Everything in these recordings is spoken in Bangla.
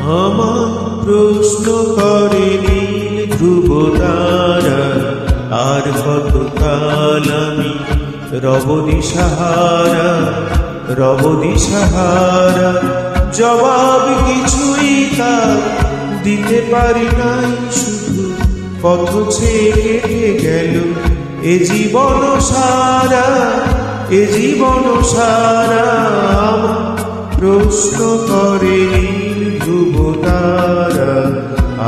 আমার প্রশ্ন করে নীল ধ্রুব তারা, আর কতকাল আমি রব দিশাহারা, রব দিশাহারা। জবাব কিছুই তার দিতে পারি নাই, শুধু পথ ছেড়ে গেল এ জীবন সারা, এ জীবন সারা। আমার প্রশ্ন করে নীল ধ্রুব তারা,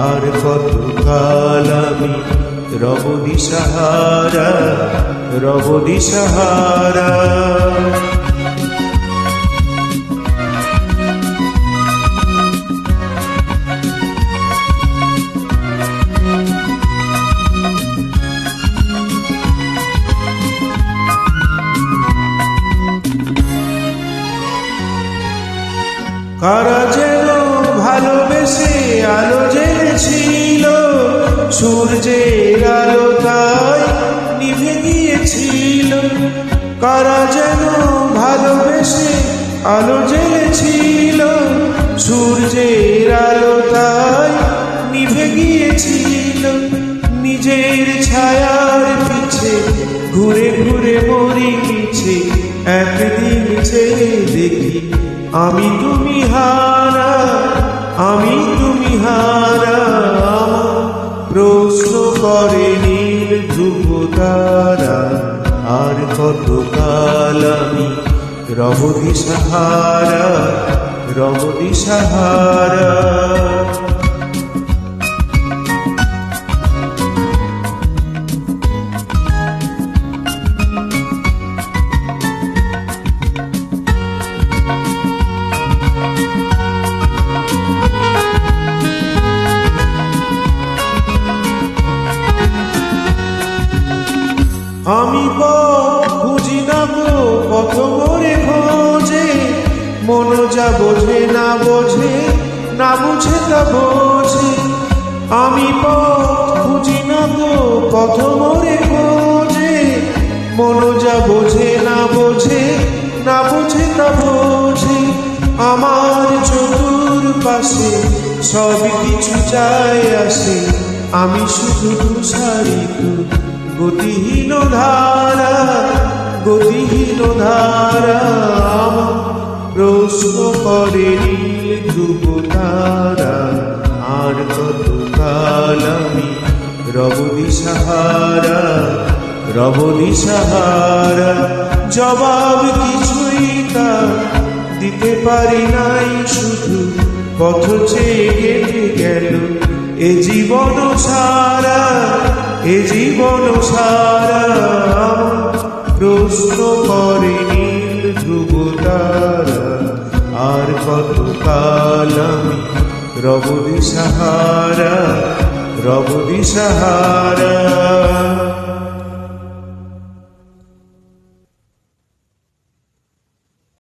আর কতকাল আমি রব দিশাহারা, রব দিশাহারা। কারা যেন ভালোবেসে আলো জ্বেলেছিল, সূর্যের আলো তাই নিভে গিয়েছিল। কারা যেন ভালোবেসে আলো জ্বেলেছিল, সূর্যের আলো তাই নিভে গিয়েছিল। নিজের ছায়ার পিছে ঘুরে ঘুরে মরি মিছে, একদিন ছেড়ে দেখি আমি তুমি হারা, আমি তুমি হারা। আমার প্রশ্ন করে নীল ধ্রুব তারা, আর কতকাল আমি রব দিশাহারা, রব দিশাহারা। আমি পথ বুঝি না গো, পথ মোরে খোঁজে, মন যা বোঝে না বোঝে, না বুঝে তা বোঝে। আমি পথ বুঝি না গো, পথ মোরে খোঁজে, মন যা বোঝে না বোঝে, না বুঝে তা বোঝে। আমার চতুর্পাশে সব কিছু চাই আসে, আমি শুধু তুষারিত গতিহীন ধারা, গতিহীন ধারা। আমার প্রশ্ন করে নীল ধ্রুব তারা, আর কতকাল আমি রব দিশাহারা, রব দিশাহারা। জবাব কিছুই তার দিতে পারি নাই, শুধু পথ চেয়ে কেটে গেল এ জীবন সারা, এ জীবন সারা। আমার প্রশ্ন করে নীল ধ্রুব তারা, আর কতকাল আমি রব দিশাহারা, রব দিশাহারা।